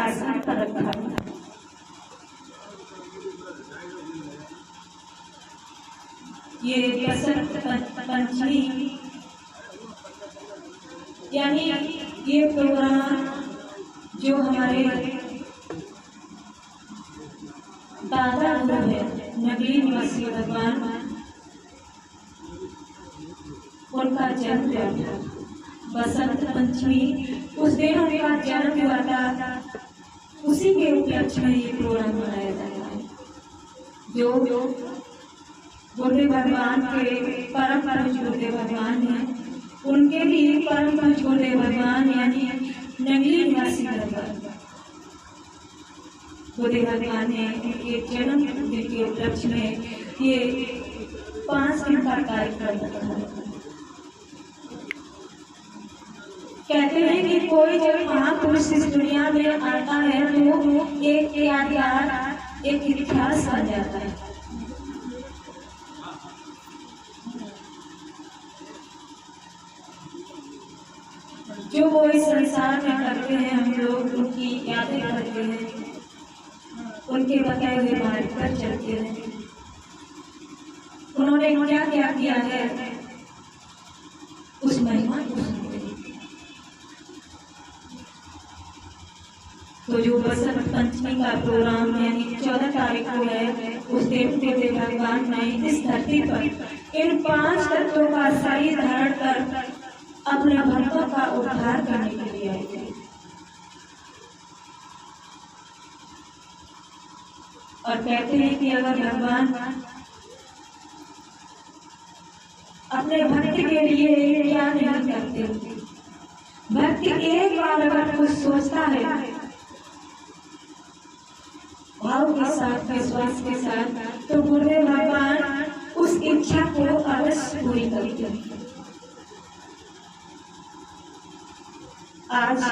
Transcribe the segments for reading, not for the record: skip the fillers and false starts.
आसन पर रखा था। ये बसंत पंचमी यानी ये प्रोग्राम जो हमारे दादा गुरु है नगरी निवासी भगवान, उनका जन्म हुआ था बसंत पंचमी। उस दिन उनका जन्म हुआ था, उसी के उपलक्ष्य में ये प्रोग्राम मनाया जाता है। जो गुरुदेव भगवान के परम पूज्य गुरुदेव भगवान हैं, उनके भी परम पूज्य गुरुदेव भगवान यानी नगरी निवासी भगवान गुरुदेव भगवान ने उनके जन्मदिन के उपलक्ष्य में ये 5 दिन का कार्यक्रम रखा। कहते हैं कि कोई जब महापुरुष इस दुनिया में आता है तो एक यादगार, एक इतिहास बन जाता है। जो वो इस संसार में करते हैं, हम लोग उनकी यादें करते हैं, उनके बताए हुए मार्ग पर चलते हैं। उन्होंने क्या क्या किया है उस महिमा को सुनते हैं। तो जो बसंत पंचमी का प्रोग्राम यानी 14 तारीख को है, उस दिन गुरुदेव भगवान ने इस धरती पर इन 5 तत्वों का शरीर धारण कर अपने भक्तों का उद्धार करने के लिए आए थे। और कहते हैं कि अगर भगवान अपने भक्त के लिए क्या नहीं करते, भक्त एक बार अगर कुछ सोचता है भाव के साथ, विश्वास के साथ, तो गुरुदेव भगवान उस इच्छा को अवश्य पूरी करते हैं। आज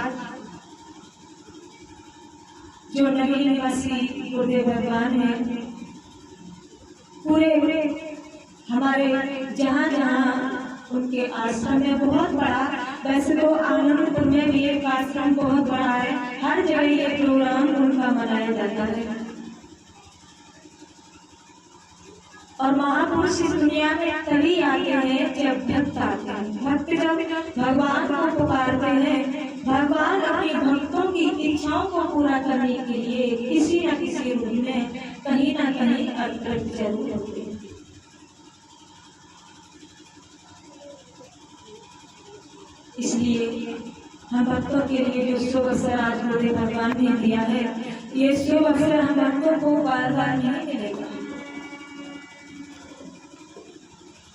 जो नगरी निवासी गुरुदेव भगवान है, पूरे हमारे जहाँ जहाँ उनके आश्रम में बहुत बड़ा, वैसे तो आनंदपुर में भी एक आश्रम बहुत बड़ा है, हर जगह ये प्रोग्राम उनका मनाया जाता है। और महापुरुष इस दुनिया में तभी आते हैं जब भक्त आते हैं। भक्त जब भगवान को पुकारते हैं, भगवान अपने भक्तों की इच्छाओं को पूरा करने के लिए किसी न किसी रूप में कहीं न कहीं अवतरित जरूर होते हैं। इसलिए हम भक्तों के लिए जो शुभ अवसर आज गुरुदेव भगवान ने दिया है, ये शुभ अवसर हम भक्तों को बार बार नहीं मिलेगा।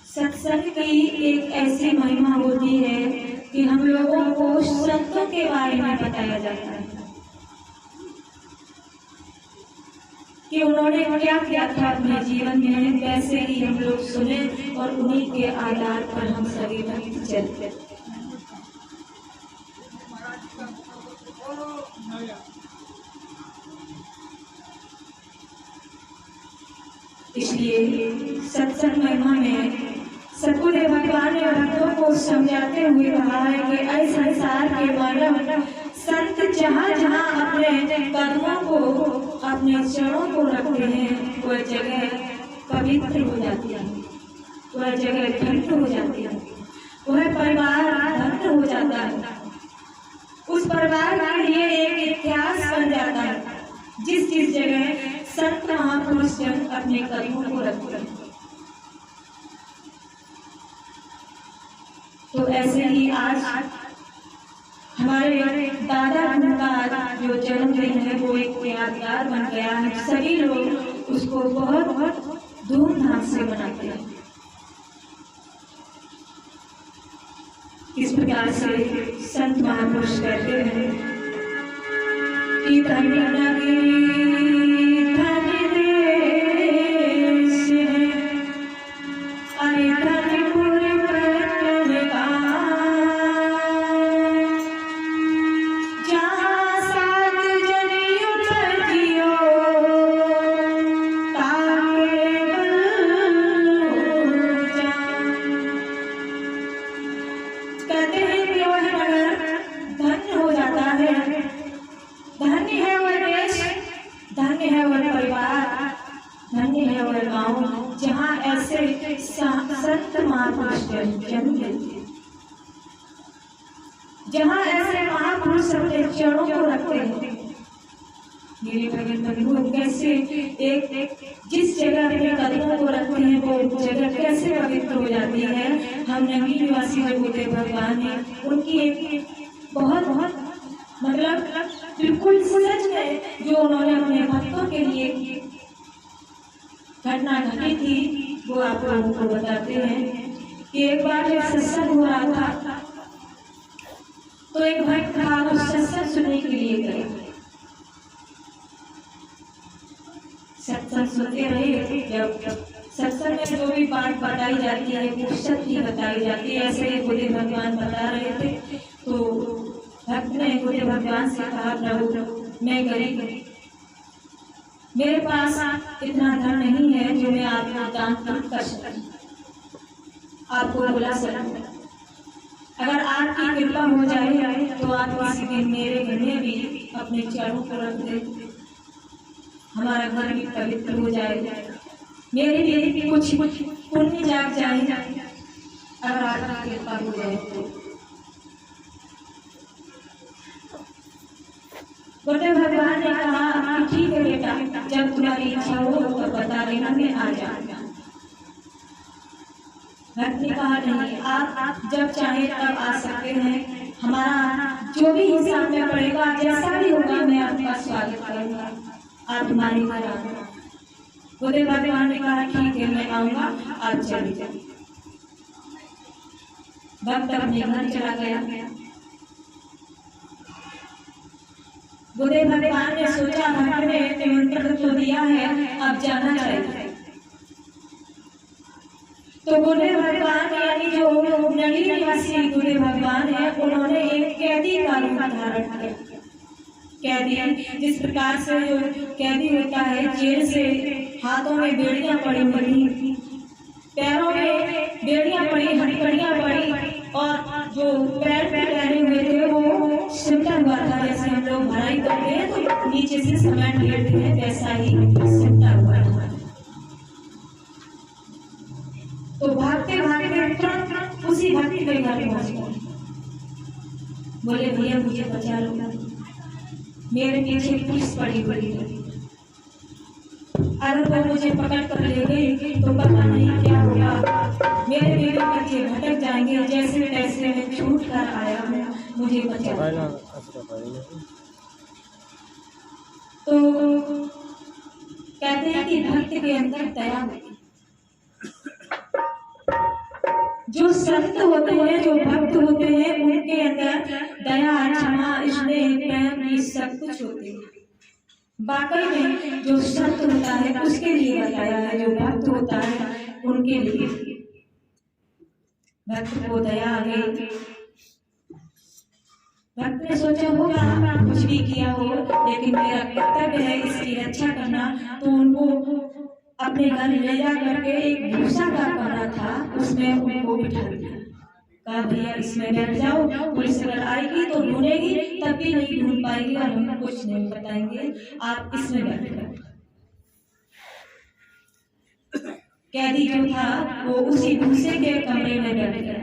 सत्संग की एक ऐसी महिमा होती है कि हम लोगों को संतों के बारे में बताया जाता है कि उन्होंने क्या किया था अपने जीवन में, वैसे ही हम लोग सुने और उन्हीं के आधार पर हम सभी भक्त चलते। इसलिए सत्संग महिमा में सतगुरुदेव भगवान ने भक्तों को समझाते हुए कहा है कि ऐ संसार के मानव, संत जहाँ जहाँ अपने कर्मों को, अपने चरणों को रखते हैं, वह जगह पवित्र हो जाती है, वह जगह धन्य हो जाती है, वह परिवार धन्य हो जाता है। उस परिवार के लिए एक इतिहास बन जाता है, जिस जगह संत महापुरुष जन अपने कर्मों को रखते हैं। तो ऐसे ही आज हमारे दादा का जो जन्मदिन है वो एक यादगार बन गया है। सभी लोग उसको बहुत बहुत धूमधाम से मनाते हैं। इस प्रकार से संत महापुरुष कहते हैं कि धन्य नगरी धन्य देश है, अरे धन्यपुर कहते हैं कि वह नगर धन्य हो जाता है। धन्य है है वह परिवार, धन्य है वह गाँव जहाँ ऐसे संत महापुरुष जन्म लेते, जहाँ ऐसे महापुरुष अपने चरणों को रखते हैं। मेरे भगवान कैसे एक जिस जगह अपने कदमों को रखते हैं वो जगह कैसे पवित्र हो जाती है। हम नवी निवासी जो होते भगवान है उनकी एक बहुत मतलब बिल्कुल सच है जो उन्होंने अपने भक्तों के लिए घटना घटी थी वो आप लोगों को बताते हैं कि एक बार जब सत्संग हो रहा था तो एक भक्त था उस सत्संग सुनने के लिए गए। सत्संग सुनते रहे। जब सत्संग में जो भी बात बताई जाती है वो सत्य बताई जाती है। ऐसे ही गुरुदेव भगवान बता रहे थे तो भक्त ने गुरुदेव भगवान से कहा, प्रभु मैं गरीब हूँ, मेरे पास इतना धन नहीं है जो मैं आपको दान कर सकूं, आपको बुला सकूं। अगर आपकी कृपा हो जाए तो आप किसी दिन मेरे घर में भी अपने चरणों को रख दे, हमारा घर भी पवित्र हो जाए, मेरे लिए भी कुछ पुण्य जाग जाए अगर आपकी कृपा हो जाए तो। गुरुदेव भगवान ने कहा कि ठीक है बेटा, जब तुम्हारी इच्छा हो तो बता देना, मैं आ जाऊंगा। भक्त ने कहा नहीं, आप जब चाहे तब आ सकते हैं, हमारा जो भी हिसाब में पड़ेगा जैसा भी होगा मैं आपका स्वागत करूंगा, आप हमारे घर आना। गुरुदेव भगवान ने कहा ठीक है मैं आऊंगा, आप चले जाइए। भक्त अपने घर चला गया। गुरुदेव भगवान ने सोचा भक्त ने निमंत्रण तो दिया है, अब जाना चाहिए। तो गुरुदेव भगवान यानी जो नवी निवासी गुरुदेव भगवान है उन्होंने एक कैदी का रूप धारण किया। कैदी जिस प्रकार से जो कैदी होता है, जेल से हाथों में बेड़ियां पड़ी हुई, पैरों में बेड़ियां पड़ी, हथकड़ियां पड़ी और जो पैर पे पहने हुए थे वो सिमटा हुआ था। जैसे हम लोग भराई करते हैं तो नीचे से सीमेंट लेते हैं, वैसा ही सिमटा हुआ था। तो भागते भागते तुरंत उसी भक्त के घर पहुंच गए। बोले भैया मुझे बचा लो, मेरे पीछे पुलिस पड़ी हुई है, अगर वो मुझे पकड़ कर ले गई तो पता नहीं क्या होगा, मेरे बेटे बच्चे भटक जाएंगे, जैसे तैसे मैं छूट कर आया हूँ, मुझे बचा लो। तो कहते हैं कि भक्त के अंदर दया होती है। जो संत होते हैं, जो भक्त होते हैं, उनके अंदर दया, क्षमा, स्नेह, प्रेम ये सब कुछ होते हैं। वाकई में जो संत होता है उसके लिए बताया है, जो भक्त होता है उनके लिए। भक्त को दया आ गई। भक्त ने सोचा होगा कुछ भी किया हो लेकिन मेरा कर्तव्य है इसकी रक्षा करना, तो उनको अपने घर ले जा करके एक भूसा का कमरा था उसमें उनको बिठा दिया। कहा भैया इसमें बैठ जाओ, पुलिस अगर आएगी तो ढूंढेगी, तब भी नहीं ढूंढ पाएगी और हम कुछ नहीं बताएंगे, आप इसमें बैठ जाओ। कैदी जो था वो उसी भूसे के कमरे में बैठ गया।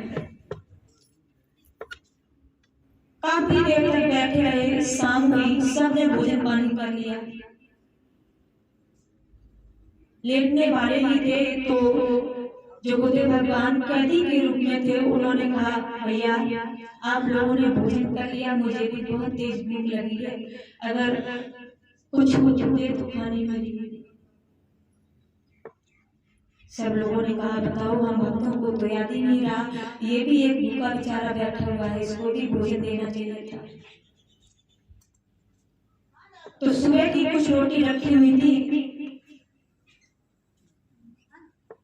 काफी देर तक बैठे रहे, शाम हुई, सबने भोजन पानी कर लिया। लेटने वाले ही थे तो जो गुरुदेव भगवान कैदी के रूप में थे उन्होंने कहा भैया आप लोगों ने भोजन कर लिया, मुझे भी बहुत तेज भूख लगी है, अगर कुछ हो दे तो खाने में। सब लोगों ने कहा बताओ हम भक्तों को तो याद ही नहीं रहा, ये भी एक भूखा बेचारा बैठा हुआ है, इसको भी भोजन देना चाहिए था। तो सुबह की कुछ रोटी रखी हुई थी,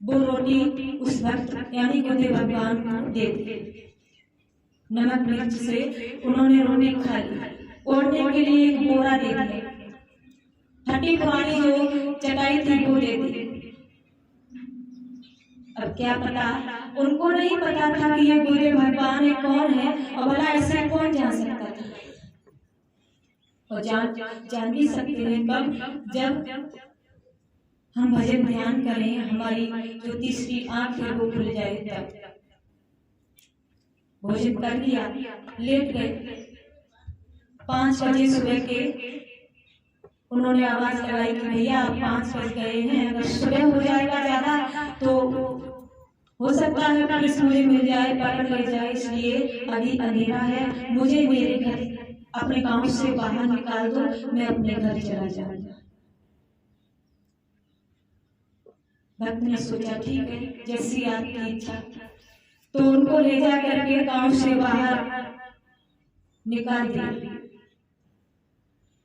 वो रोटी उस भक्त यानी गुरुदेव भगवान को दे दी। नमक मिर्च से उन्होंने रोटी खा ली। ओढ़ने के लिए एक बोरा दे दिया, फटी पुरानी जो चटाई थी वो दे दी। अब क्या पता, उनको नहीं पता था कि ये गुरुदेव भगवान कौन है और भला ऐसा कौन जान सकता था। और जान भी सकते हैं कब, जब हम भजन ध्यान करें, हमारी जो तीसरी आंख है वो खुल जाए। तब भोजन कर लिया, लेट गए। 5 बजे सुबह के उन्होंने आवाज लगाई कि भैया आप 5 बज गए हैं, अगर सुबह हो जाएगा ज्यादा तो हो सकता है पुलिस मुझे मिल जाए, पकड़ ले जाए, इसलिए अभी अंधेरा है, मुझे मेरे घर अपने गांव से बाहर निकाल दो, मैं अपने घर चला जाऊंगा। भक्त ने सोचा ठीक है, जैसी आपकी इच्छा। तो उनको ले जा करके गांव से बाहर निकाल दिया।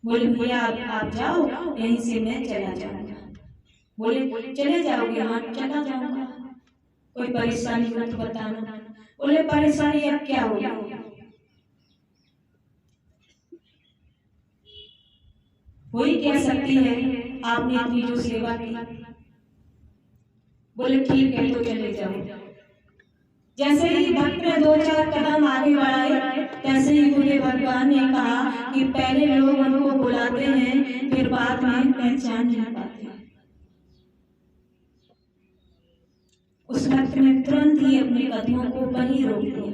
बोले भैया आप जाओ, यहीं से मैं चला जाऊंगा। बोले चले जाओगे? हाँ चला जाऊंगा, कोई परेशानी मत बताना। बोले परेशानी अब क्या होगा? हो ही क्या सकती है, आपने अपनी जो सेवा की। बोले ठीक है तो चले जाओ। जैसे ही भक्त ने 2-4 कदम आगे बढ़ाए, तैसे ही मुझे भगवान ने कहा कि पहले लोग उनको बुलाते हैं, फिर बाद में पहचान नहीं पाते। उस भक्त ने तुरंत ही अपने कदमों को वहीं रोक दिया।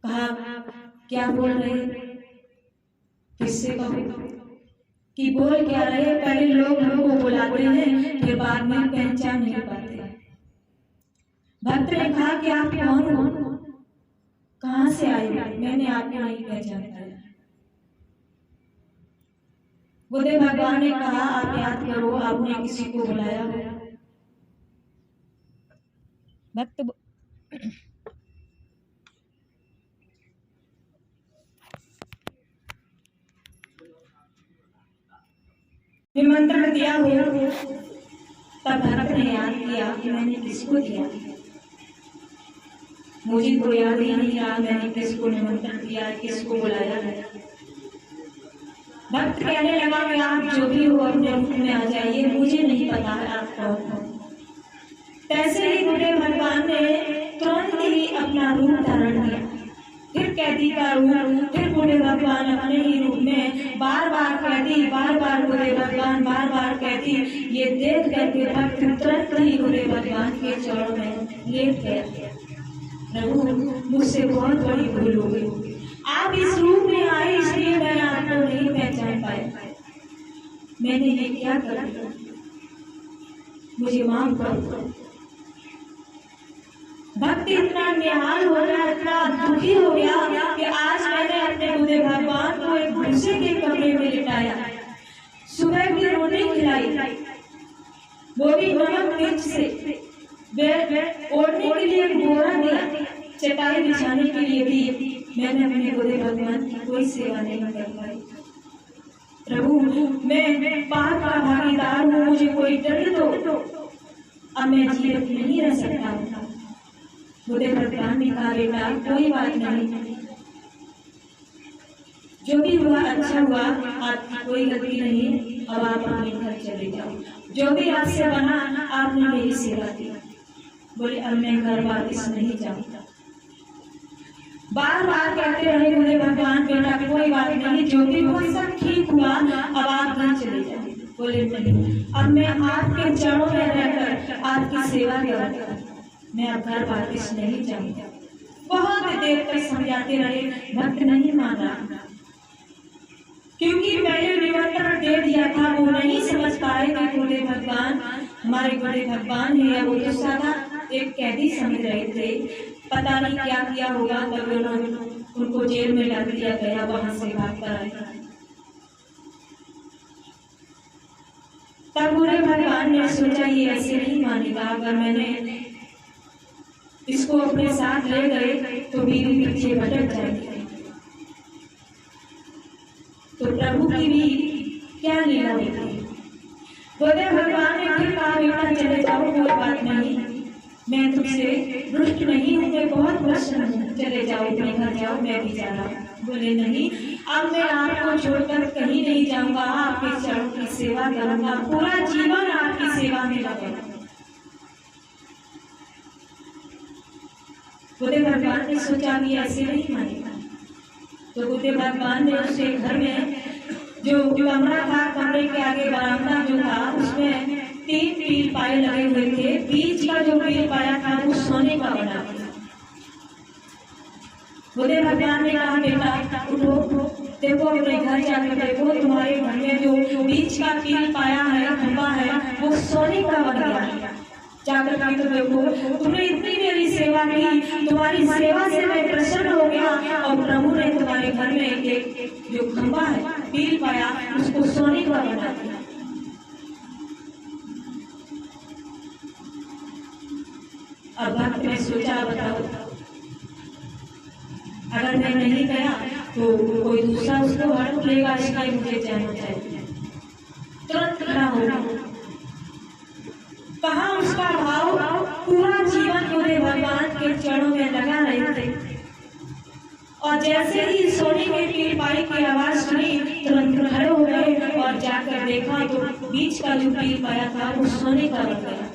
कहा क्या बोल रहे? किससे कहो कि बोल क्या रहे? पहले लोग हमको बुलाते हैं, फिर बाद में पहचान नहीं पाते। भक्त ने कहा कि आप कौन हो, कहां से आए? मैंने आपको नहीं पहचान पाया। बुद्धे भगवान ने कहा आप याद करो, आपने किसी को बुलाया हो? भक्त निमंत्रण दिया हो? तब भक्त ने याद किया कि मैंने किसको दिया। मुझे तो याद ही नहीं रहा मैंने किसको निमंत्रण दिया, किसको बुलाया है। भक्त कहने लगा कि आप जो भी हो अपने रूप में आ जाइए, मुझे नहीं पता है आप कौन हो। तैसे ही बुद्धे भगवान ने तुरंत ही अपना रूप धारण किया, फिर कैदी का रूप, फिर बुद्धे भगवान अपने ही रूप में बार बार कैदी, बार बार बुद्धे भगवान, बार बार कैदी। ये देख करके भक्त तुरंत ही बुद्धे भगवान के चरणों में लेट गया। प्रभु मुझसे बहुत बड़ी भूल हो गई, आप इस रूप में आए इसलिए मैं आपको नहीं पहचान पाया। मैंने ये क्या कर दिया, मुझे माफ करो। भक्त इतना निहाल हो गया, इतना दुखी हो गया कि आज मैंने अपने बुद्धे भगवान को एक भूसे के कमरे में लिटाया, सुबह की रोटी खिलाई, वो भी नमक मिर्च से, ओढ़ने के लिए एक बोरा दिया, चटाई बिछाने के लिए दी। मैंने अपने बुद्धे भगवान की कोई सेवा नहीं कर पाई। प्रभु मैं पाप का भागीदार हूँ, मुझे कोई दंड दो, अब मैं जीवित नहीं रह सकता हूँ। बुद्धे भगवान ने कहा बेटा कोई बात नहीं, जो भी हुआ अच्छा हुआ, आपकी कोई गलती नहीं, अब आप अपने घर चले जाओ। जो भी आपसे बना आपने मेरी सेवा की। बोले अब मैं घर वापस नहीं जाऊंगा। बार बार कहते रहे बुद्धे भगवान बेटा कोई बात नहीं, जो भी हुआ सब ठीक हुआ, अब आप घर चले जाओ। बोले नहीं, अब मैं आपके चरणों में रहकर आपकी सेवा करूंगा, मैं अब घर वापस नहीं जाऊंगा। बहुत देर तक समझाते रहे, भक्त नहीं माना, क्योंकि पहले निमंत्रण दे दिया था, वो नहीं समझ पाए कि बुद्धे भगवान हमारे बुद्धे भगवान है, वो तो सादा एक कैदी समझ रहे थे। पता नहीं क्या किया होगा, तब उनको जेल में डाल दिया गया, वहां से भाग कर आए। तब बुद्धे भगवान ने सोचा ये ऐसे नहीं मानेगा, अगर मैंने इसको अपने साथ ले गए तो बीवी पीछे भटक जाएगी, तो प्रभु की भी क्या लीला होगी। बुद्धे भगवान ने फिर कहा बेटा चले जाओ, कोई बात नहीं, मैं तुझसे रुष्ट नहीं हूँ, मैं बहुत प्रसन्न हूँ, चले जाओ अपने घर जाओ, मैं भी जा रहा हूँ। बोले नहीं, अब मैं आपको छोड़कर कहीं नहीं जाऊंगा, आपके चरणों की सेवा करूंगा, पूरा जीवन आपकी सेवा में लगाऊंगा। बुद्धे भगवान ने सोचा भी ऐसे नहीं मानेगा, तो गुरुदेव भगवान ने उसके घर में जो कमरा था, कमरे के आगे बरामदा जो था उसमें 3 पील पाए लगे हुए थे। बीच का जो पील पाया था वो सोने का बना था। गुरुदेव भगवान ने कहा बेटा उठो, देखो अपने घर जाकर देखो, तुम्हारे घर में जो बीच का पील पाया है, खंबा है, वो सोने का बन गया है। जाकर के तो देखो, तुमने इतनी मेरी सेवा की, तुम्हारी सेवा से मैं प्रसन्न हो गया और प्रभु ने तुम्हारे घर में एक जो खंबा है, पील पाया, उसको सोने का बना दिया। अब भक्त ने सोचा बताओ, अगर मैं नहीं गया तो कोई दूसरा उसको हड़प लेगा, इसलिए मुझे जाना चाहिए। तुरंत खड़ा हो गया। कहाँ उसका भाव, पूरा जीवन गुरुदेव भगवान के चरणों में लगा रहे थे। और जैसे ही सोने के पील पाई की आवाज सुनी, तुरंत खड़े हो गए और जाकर देखा तो बीच का जो पील पाया था वो सोने का बन गया।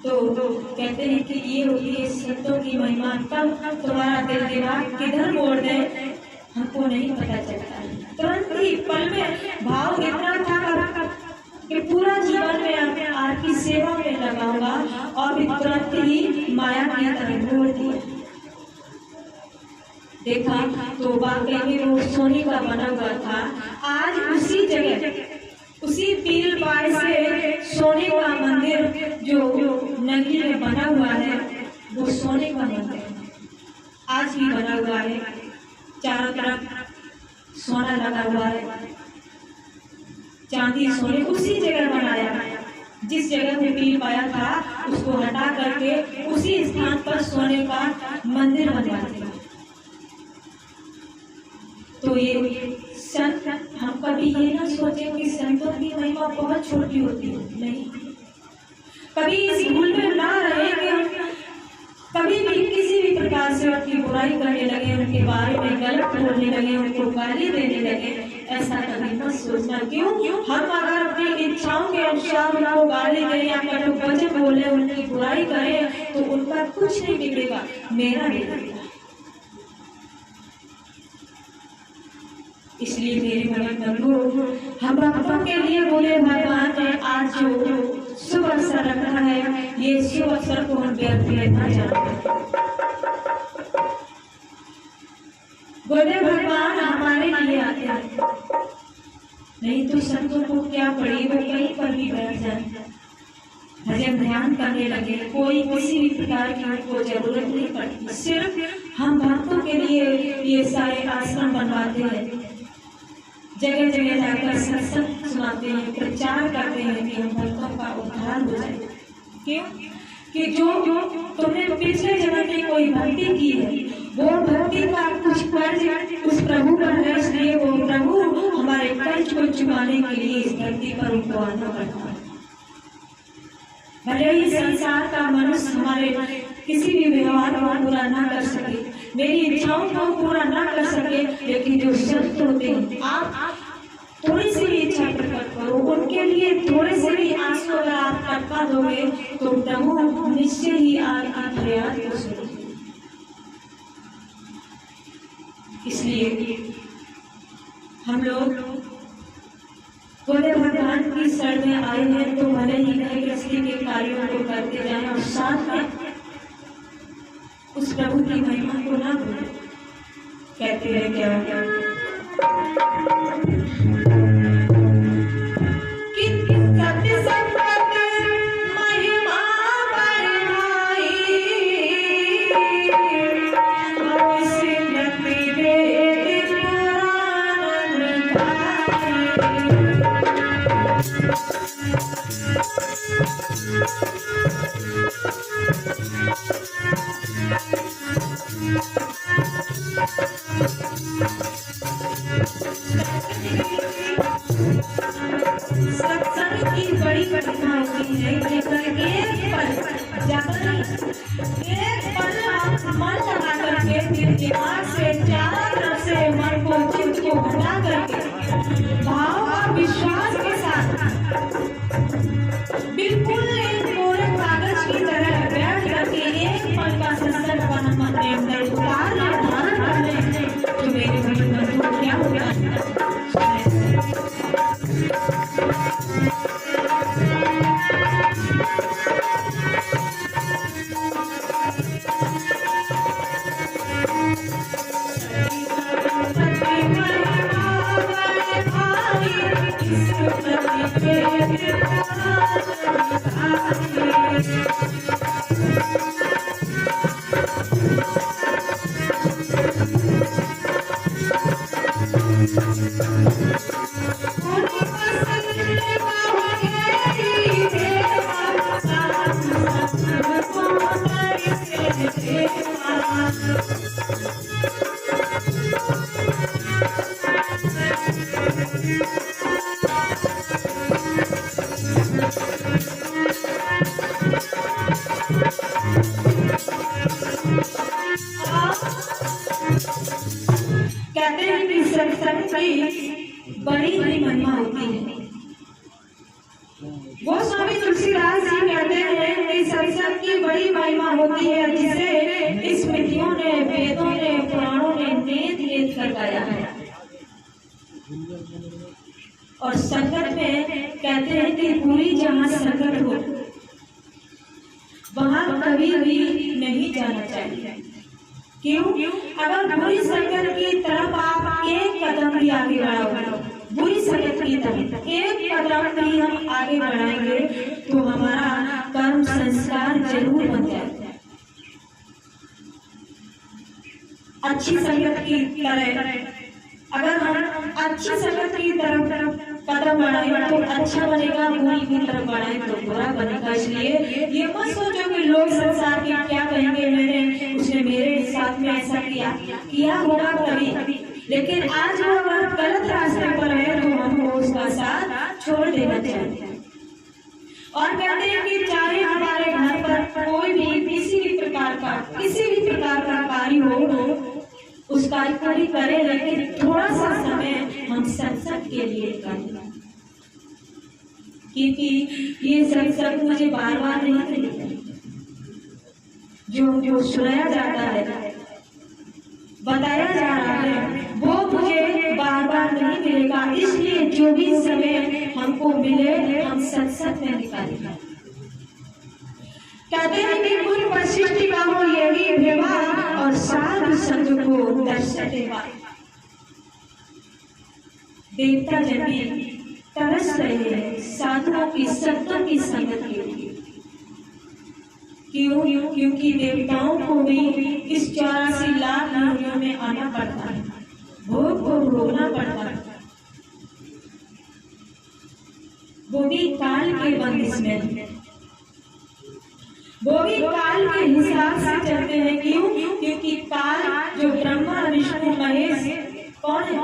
तो कहते हैं कि ये होती है संतों की महिमा। तब तुम्हारा दिल दिमाग किधर मोड़ दे हमको नहीं पता चलता। तुरंत ही पल में भाव इतना था कि पूरा जीवन में अपने आपकी सेवा में लगाऊंगा और तुरंत ही माया की तरफ मोड़ दिया। देखा तो वाकई में वो सोने का बना हुआ था। आज उसी जगह, उसी पील पाए से सोने का मंदिर जो नगरी में बना हुआ है, वो सोने का मंदिर आज भी बना हुआ है। चारों तरफ सोना लगा हुआ है, चांदी सोने उसी जगह बनाया। जिस जगह में पील पाया था उसको हटा करके उसी स्थान पर सोने का मंदिर बनवा दिया। तो ये संत, हम कभी ये ना सोचे कि संतों की महिमा बहुत छोटी होती है। नहीं, कभी इस भूल में ना रहे कि हम कभी भी किसी भी प्रकार से उनकी बुराई करने लगे, उनके बारे में गलत बोलने लगे, उनको गाली देने लगे। ऐसा कभी मत सोचना। क्यों? हम अगर अपनी इच्छाओं के अनुसार उनको गाली दें या कटु वचन बोले, उनकी बुराई करें तो उनका कुछ नहीं बिगड़ेगा, मेरा बिगड़ेगा। इसलिए मेरे भाई बंधु, हम भक्तों के लिए बोले भगवान ने आज जो शुभ अवसर रखा है, ये शुभ अवसर को हम व्यर्थ लेना चाहते। गुरुदेव भगवान हमारे लिए आते हैं, नहीं तो संतों को क्या पड़ी, वो कहीं पर भी बैठ जाए, भजन ध्यान करने लगे, कोई किसी भी प्रकार की उनको जरूरत नहीं पड़ती। सिर्फ हम भक्तों के लिए ये सारे आश्रम बनवाते हैं, जगह जगह जाकर सत्संग सुनाते हैं, प्रचार करते हैं कि हम भक्तों का उद्धार हो जाए। क्यों? कि जो तुमने पिछले जन्म में कोई भक्ति की है, वो भक्ति का कुछ कर्ज उस प्रभु पर है, इसलिए वो प्रभु हमारे कर्ज को चुकाने के लिए इस धरती पर उनको आना पड़ता है। भले ही संसार का मनुष्य हमारे किसी भी व्यवहार को पूरा ना कर सके, मेरी इच्छाओं को पूरा ना कर सके, लेकिन जो संत होते हैं, आप थोड़ी सी भी इच्छा प्रकट करो, उनके लिए थोड़े से भी आंसू अगर आप टपका दोगे तो प्रभु निश्चय ही आपकी फरियाद को सुनेंगे। इसलिए हम लोग गुरुदेव भगवान की शरण में आए हैं, तो भले ही नए गृहस्थी के कार्यों को करते जाएं और साथ में उस प्रभु की महिमा को ना भूलें। कहते हैं क्या सत्संग की बड़ी घटना होती है, लेकिन एक पल आप मन लगा करके फिर दिमाग से चारों तरफ से मन को चित्त को हटा करके भाव और विश्वास के साथ बिल्कुल एक कोरे कागज की तरह बैठ करके एक पल का सत्संग कहते हैं कि सत्संग की बड़ी बड़ी महिमा होती है। वो स्वामी तुलसीदास जी कहते हैं कि सत्संग की बड़ी महिमा होती है, जिसे स्मृतियों ने, वेदों ने, पुराणों ने नेत नेत कर गाया है। और संकट में कहते हैं कि पूरी जहां संकट हो वहां कभी भी नहीं जाना चाहिए। क्यों? अगर बुरी संगत की तरफ आप एक कदम भी आगे बढ़ाओ, बुरी संगत की तरफ एक कदम भी हम आगे बढ़ाएंगे तो हमारा कर्म संस्कार जरूर बन जाएगा। अच्छी संगत की तरह अगर हम अच्छी संगत की तरफ कदम बढ़ाएं तो अच्छा बनेगा, बुरी की तरफ बढ़ाएं तो बुरा बनेगा। इसलिए ये मत सोचो कि लोग संसार के क्या कहेंगे, उसने मेरे साथ में ऐसा किया होगा कभी, लेकिन आज वो अगर गलत रास्ते पर है तो हमको उसका साथ छोड़ देना चाहिए। और कहते हैं कि चाहे हमारे घर पर कोई भी किसी भी प्रकार का कार्य हो, उस कार्य को ही करें, लेकिन थोड़ा सा समय हम सत्संग के लिए करें, क्योंकि ये सत्संग मुझे बार बार नहीं मिलेगा। जो सुनाया जाता है, बताया जा रहा है, वो मुझे बार बार नहीं मिलेगा। इसलिए जो भी समय हमको मिले हम सत्संग में निकालें। कहते हैं कि कुल वशिष्ठ का हो यही विवाह और साधु संग को दर्शन देवा। देवता जन तरस रहे हैं साधुओं की, संतों की संगत के लिए। क्यों? क्योंकि देवताओं को भी इस 84 लाख योनियों में आना पड़ता है, भोग को भोगना पड़ता है, वो भी काल के बंदिश में, वो भी काल के हिसाब से चलते हैं। क्यों? क्योंकि काल जो ब्रह्मा विष्णु महेश कौन है?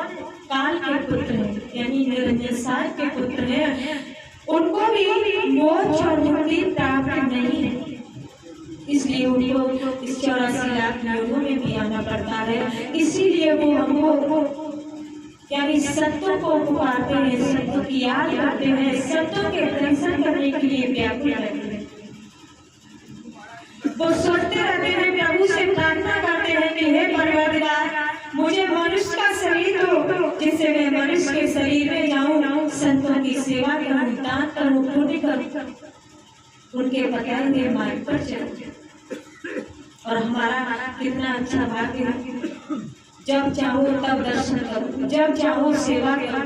काल के पुत्र हैं, यानी निरंजन के पुत्र हैं। उनको भी मोक्ष और मुक्ति प्राप्त नहीं है, इसलिए उनको इस 84 लाख योनियों में भी आना पड़ता है। इसीलिए वो हमको यानी संतों को पुकारते हैं, संतों की याद करते हैं, संतों के दर्शन करने के लिए व्याकुल रहते हैं। वो सोचते रहते हैं, प्रभु से प्रार्थना करते हैं कि हे परवरदिगार, मुझे मनुष्य का शरीर दो, जिससे मैं मनुष्य के शरीर में जाऊं, संतों की सेवा करूं, दान करूं, पुण्य करूं, उनके बताए हुए मार्ग पर चलूं। और हमारा कितना अच्छा भाग्य है, जब चाहो तब दर्शन करो, जब चाहो सेवा करो,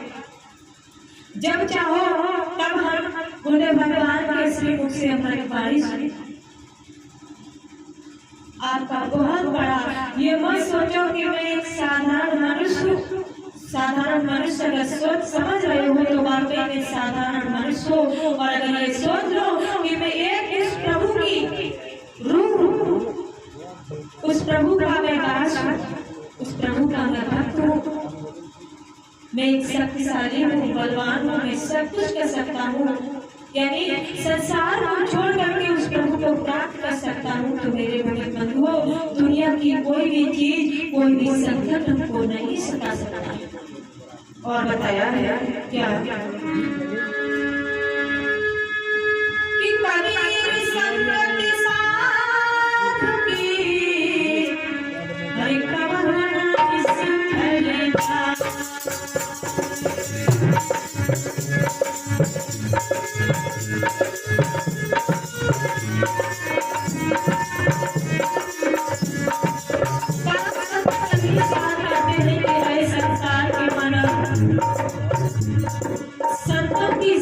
जब चाहो तब हम बोले भगवान के श्री मुख से हमारी बारिश सुने। आपका बहुत बड़ा, ये मत सोचो कि मैं एक साधारण मनुष्य हूँ। साधारण मनुष्य अगर सोच समझ रहे हो तो वाकई में साधारण मनुष्य हो। और अगर ये सोच लो कि मैं एक इस प्रभु की रूप हूँ, उस प्रभु का मैं दास हूँ, उस प्रभु का मैं भक्त हूँ, मैं एक शक्तिशाली हूँ, बलवान हूँ, मैं सब कुछ कर सकता हूँ, यानी संसार को छोड़ करके उस प्रभु को प्राप्त कर सकता हूँ, तो मेरे बड़े बंधुओं, दुनिया की कोई भी चीज, कोई भी संकट हमको नहीं सता सकता। और बताया है क्या कि कबीर संगत साधु की, हरि कवन किस संतों की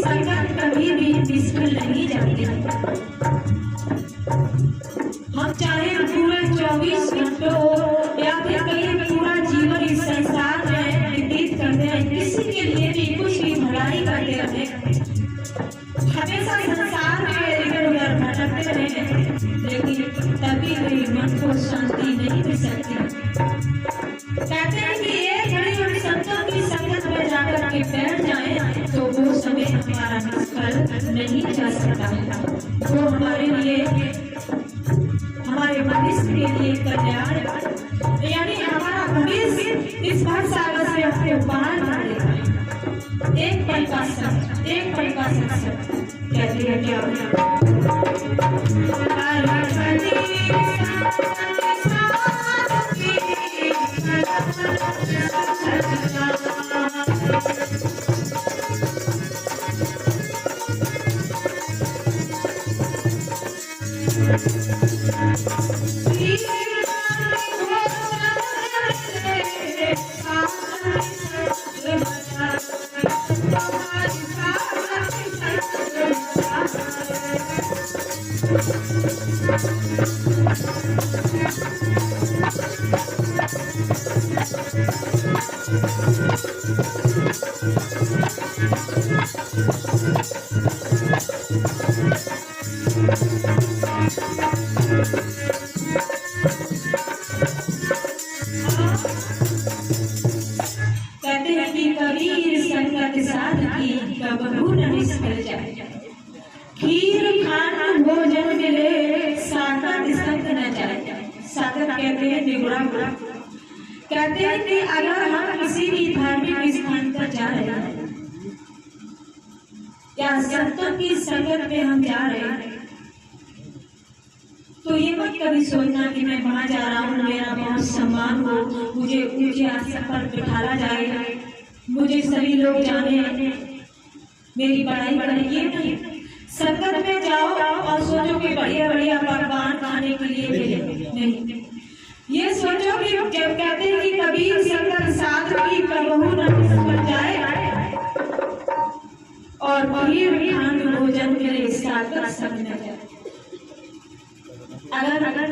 को शांति नहीं मिल सकती। कहते हैं कि एक घड़ी हम संतों की संगत में जाकर के बैठ जाएं तो वो समय हमारा निष्फल नहीं जा सकता है। वो हमारे लिए, हमारे भविष्य के लिए कल्याण, यानी हमारा भविष्य इस भर सागर से अपने बाहर निकलेगा। एक पल का सत्य, एक पल का सत्य कहते हैं क्या खीर खान भोजन मिले सागर संग न जाए। सागर कहते हैं निगुड़ा। कहते हैं कि अगर हम किसी भी धार्मिक स्थान पर जा रहे हैं या संतों की संगत में हम जा रहे हैं तो ये मत कभी सोचना कि मैं वहां जा रहा हूँ, मेरा बहुत सम्मान हो, मुझे ऊंचे आसन पर बिठाया जाएगा, मुझे सभी लोग जाने, मेरी बड़ाई बढ़ेगी। नहीं, संगत में जाओ और सोचो कि बढ़िया बढ़िया पकवान खाने के लिए मिले। नहीं, ये सोचो कि जब कहते हैं कि कबीर संगत साथ की कबहू न निष्फल जाए और खीर खान भोजन मिले सागर संग न जाए। अगर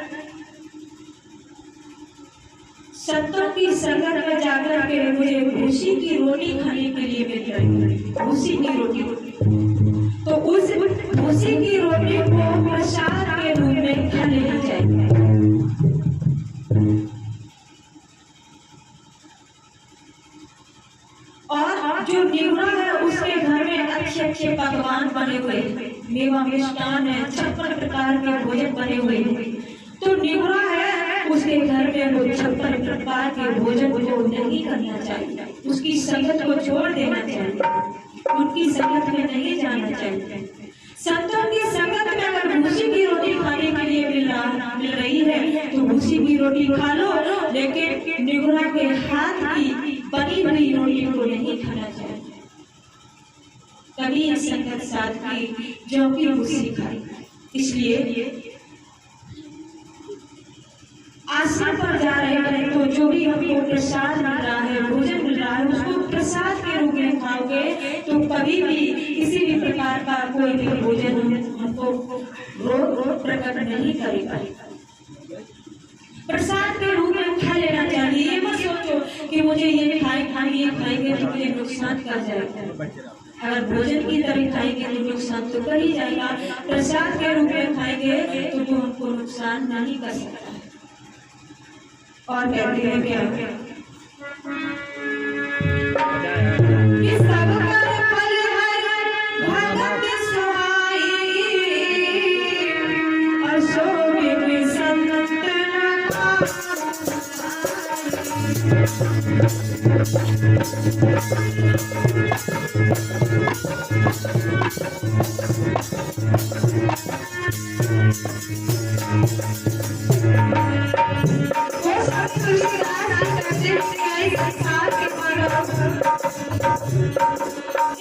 संतों की संगत में जाकर के मुझे भूसी की रोटी खाने के लिए मिल रही, भूसी की रोटी, तो उस भूसी की रोटी को प्रसाद के रूप में खा लेना चाहिए। और जो निगुड़ा है उसके घर में अच्छे अच्छे पकवान बने हुए, मेवा मिष्टान है, 56 प्रकार के भोजन बने हुए। तो निगुड़ा है उसके घर में वो 56 प्रकार के भोजन को नहीं करना चाहिए, उसकी संगत को छोड़ देना चाहिए, उनकी संगत में नहीं जाना चाहिए। संतों की संगत में अगर भूसी की रोटी खाने के लिए मिल रही है तो भूसी की रोटी खा लो, लेकिन निगुड़ा के हाथ की बनी हुई रोटी को नहीं खाना चाहिए। कभी संगत साथ की जो की भूसी खाई। इसलिए आश्रम पर जा रहे हैं तो जो भी हमको प्रसाद मिल रहा है, भोजन मिल रहा है, उसको प्रसाद के रूप में खाओगे तो कभी भी किसी भी प्रकार का कोई भी भोजन हमको रोग प्रकट नहीं करेगा। प्रसाद के रूप में खा लेना चाहिए। ये मत सोचो कि मुझे ये खाएंगे तो मुझे नुकसान कर जाएगा। अगर भोजन की तरह खाएंगे तो नुकसान तो कर ही जाएगा, प्रसाद के रूप में खाएंगे तो वो हमको नुकसान नहीं कर सकता। और कहते हैं क्या कि सब पर फल है भगत सुहाई और सोवे संत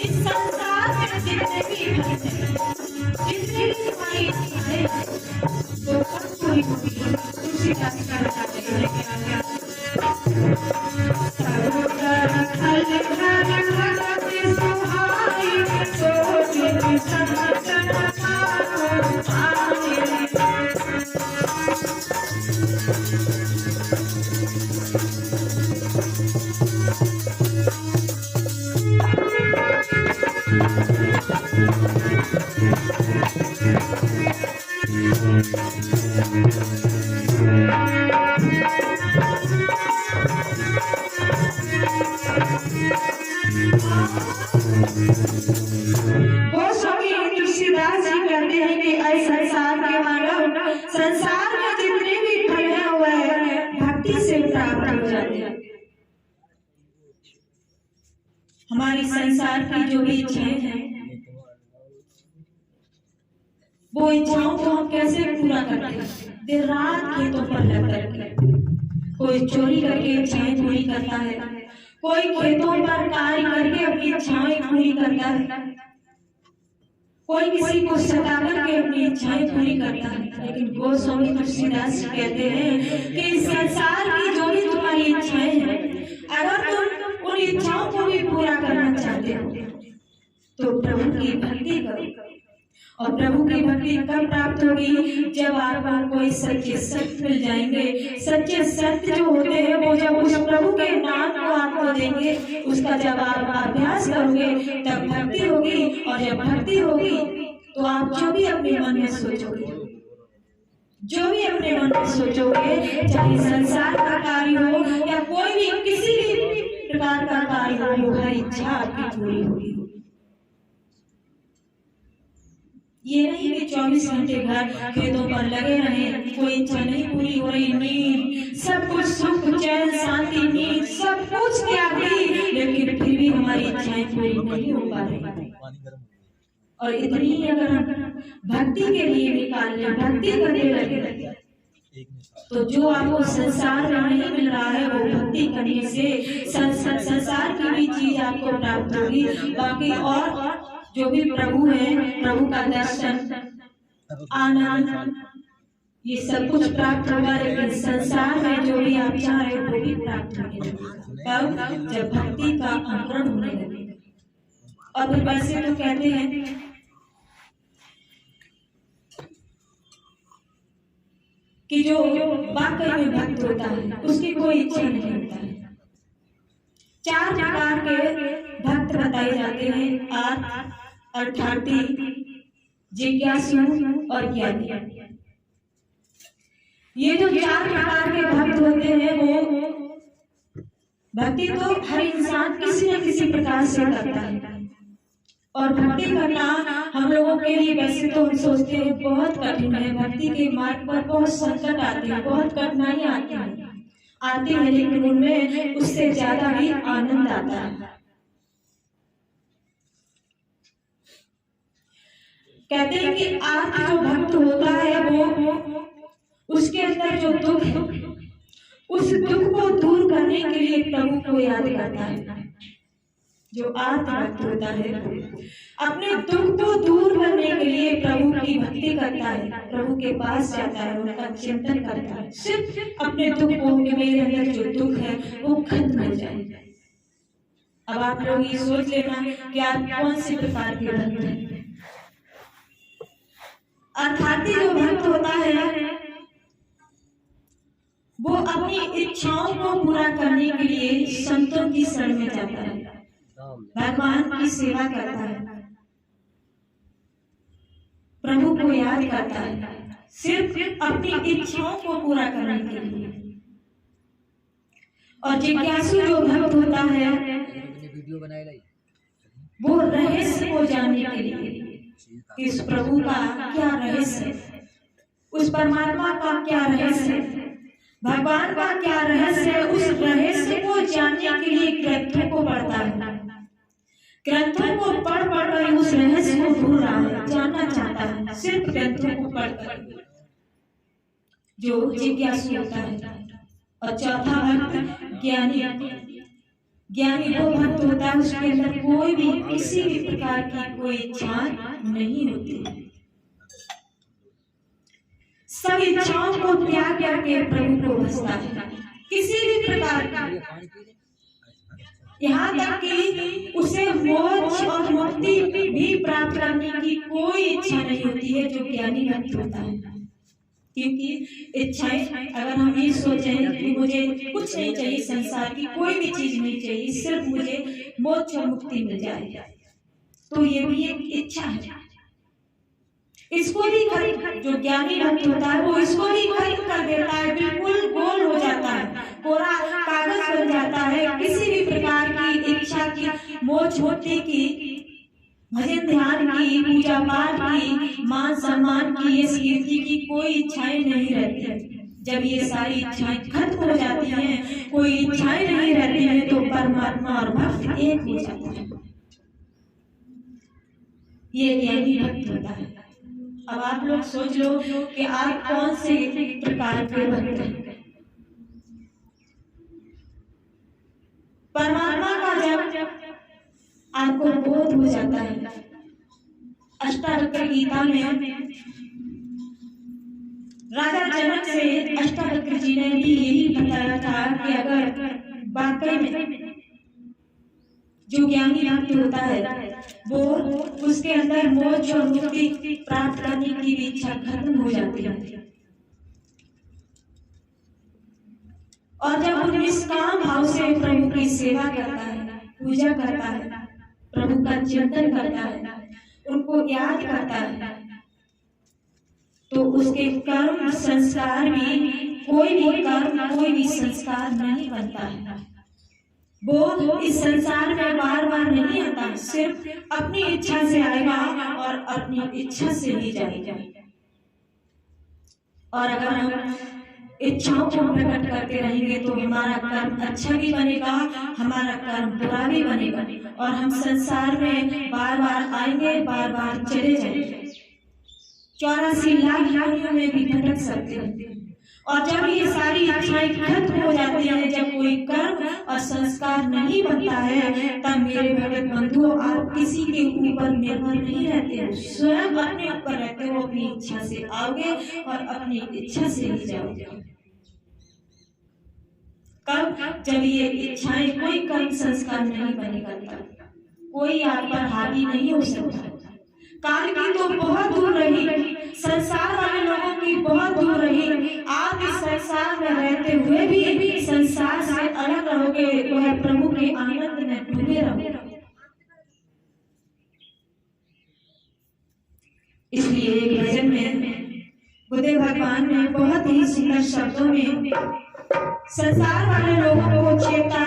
इस संसार में जिंदगी है तो कोई खुशी का करना चाहिए। Thank you. हमारी संसार की जो भी इच्छाएं हैं, वो इच्छाओं को हम कैसे पूरा करते हैं? दिन रात खेतों पर लग करके कोई चोरी करके इच्छाएं पूरी करता है, कोई खेतों पर कार्य करके अपनी इच्छाएं पूरी करता है, कोई किसी को सता करके अपनी इच्छाएं पूरी करता है। लेकिन गोस्वामी तुलसीदास जी कहते हैं कि संसार की जो भी तुम्हारी इच्छाएं हैं, अगर तुम उन इच्छाओं को भी पूरा करना चाहते हो तो प्रभु की भक्ति करो। और प्रभु की भक्ति कब प्राप्त होगी? जब आपको कोई सच्चे सत्य मिल जाएंगे। सच्चे सत्य जो होते हैं वो जब उस प्रभु के नाम को आपको देंगे, उसका जब आप अभ्यास करोगे तब भक्ति होगी। और जब भक्ति होगी तो आप जो भी अपने मन में सोचोगे, जो भी अपने मन में सोचोगे, चाहे संसार का कार्य हो या कोई भी किसी भी प्रकार का कार्य हो, वो हर इच्छा आपकी पूरी होगी। ये नहीं कि 24 घंटे घर खेतों पर लगे रहे, कोई इच्छा नहीं पूरी हो रही, नींद सब कुछ, सुख चैन शांति नींद सब कुछ त्याग दी, लेकिन फिर भी हमारी इच्छाएं पूरी नहीं हो पा रही। और इतनी अगर हम भक्ति के लिए निकाल लें, भक्ति करने लगे, तो जो आपको संसार में नहीं मिल रहा है वो भक्ति करने से संसार की भी चीज आपको प्राप्त होगी। बाकी और जो भी प्रभु है, प्रभु का दर्शन, आनंद, ये सब कुछ प्राप्त होगा। लेकिन संसार में जो भी आप चाह रहे हो वो भी प्राप्त होने लगेगा, तब जब भक्ति का अंकुरण होने लगेगा। और फिर वैसे तो कहते हैं कि जो वाकई में भक्त होता है उसकी कोई इच्छा नहीं होता है। 4 प्रकार के भक्त बताए जाते हैं, आर्त, अर्थार्थी, जिज्ञासु और ज्ञानी। ये जो 4 प्रकार के भक्त होते हैं, वो भक्ति तो हर इंसान किसी न किसी प्रकार से करता है। और भक्ति करना हम लोगों के लिए वैसे तो हम सोचते हैं बहुत कठिन है, भक्ति के मार्ग पर बहुत संकट आते हैं, बहुत कठिनाई आती है, लेकिन उनमें उससे ज्यादा ही आनंद आता है। कहते हैं कि आर्त जो भक्त होता है वो उसके अंदर जो दुख है, उस दुख को दूर करने के लिए प्रभु को याद करता है। जो आर्त भक्त होता है अपने दुख को दूर करने के लिए प्रभु की भक्ति करता है, प्रभु के पास जाता है, उनका चिंतन करता है, सिर्फ अपने दुख को, मेरे अंदर जो दुख है वो खत्म हो जाए। अब आप लोग ये सोच लेना कि आप कौन से प्रकार के भक्त हैं। अर्थार्थी जो भक्त होता है वो अपनी इच्छाओं को पूरा करने के लिए संतों की शरण में जाता है, भगवान की सेवा करता है, प्रभु को याद करता है, सिर्फ अपनी इच्छाओं को पूरा करने के लिए। और जिज्ञासु जो भक्त होता है वो रहस्य को जानने के लिए, इस प्रभु का क्या रहस्य है, उस परमात्मा का क्या रहस्य है, भगवान का क्या रहस्य है, उस रहस्य को जानने के लिए ग्रंथों को पढ़ता है, ग्रंथों को पढ़ कर उस रहस्य को ढूंढ रहा है, जानना चाहता है, सिर्फ ग्रंथों को पढ़कर, जो जिज्ञासु होता है। और चौथा भक्त ज्ञानी, ज्ञानी वो भक्त होता है उसके अंदर कोई भी किसी भी प्रकार की कोई इच्छा नहीं होती, सब इच्छाओं को त्याग करके प्रभु को भजता है, किसी भी प्रकार की, यहाँ तक कि उसे मोक्ष और मुक्ति भी प्राप्त करने की कोई इच्छा नहीं होती है जो ज्ञानी भक्त होता है। क्योंकि इच्छाएं, अगर हम ये सोचें कि मुझे कुछ नहीं चाहिए, संसार की कोई भी चीज नहीं चाहिए, सिर्फ मुझे मोक्ष और मुक्ति मिल जाए, तो ये भी एक इच्छा है। इसको भी खत्म, जो ज्ञानी भक्त होता है वो इसको भी खत्म कर देता है, बिल्कुल गोल हो जाता है, पूरा कागज बन जाता है। किसी भी प्रकार की इच्छा की, मोक्ष मुक्ति की, भजन ध्यान की, पूजा पाठ की, मान सम्मान की, ये कीर्ति की कोई इच्छाएं नहीं रहती। जब ये सारी इच्छाएं खत्म हो जाती हैं, कोई इच्छाएं नहीं रहती हैं, तो परमात्मा और भक्त एक हो जाते हैं। ये ज्ञानी भक्त होता है। अब आप लोग सोच लो कि आप कौन से प्रकार के भक्त हैं। परमात्मा का जब आपको बोध हो जाता है, अष्टावक्र गीता में राजा जनक से अष्टावक्र जी ने भी यही बताया था कि अगर वाकई में जो ज्ञानी भक्त होता है वो उसके अंदर मोक्ष और मुक्ति प्राप्त करने की भी इच्छा खत्म हो जाती है, और जब वो निष्काम भाव से प्रभु की सेवा करता है, पूजा करता है, प्रभु का चिंतन करता है, उनको याद करता है, तो उसके कर्म संस्कार भी कोई भी संस्कार नहीं बनता है। वो इस संसार में बार बार नहीं आता, सिर्फ अपनी इच्छा से आएगा और अपनी इच्छा से ही जाएगा। और अगर हम इच्छाओं को प्रकट करते रहेंगे तो हमारा कर्म अच्छा भी बनेगा, हमारा कर्म बुरा भी बनेगा, और हम संसार में बार बार आएंगे, बार बार चले जाएंगे, 84 लाख योनियों में भी भटक सकते हैं। और जब ये सारी इच्छाएं खत्म हो जाती हैं, जब कोई कर्म और संस्कार नहीं बनता है, तब मेरे भगत बंधुओं, आप किसी के ऊपर निर्भर नहीं रहते हो, स्वयं अपने ऊपर रहते हो। अपनी इच्छा से आओगे और अपनी इच्छा से ही जाओगे। कब? जब ये इच्छाएं, कोई कर्म संस्कार नहीं बनेगा, तब कोई आप पर हावी नहीं हो सकता। काल की तो बहुत दूर रही, संसार वाले लोगों की बहुत दूर रही। आप इस संसार में रहते हुए भी संसार से अलग रहोगे, वह प्रभु के आनंद में डूबे रहोगे। इसलिए एक भजन में बुद्धदेव भगवान ने बहुत ही सुंदर शब्दों में संसार वाले लोगों को चेता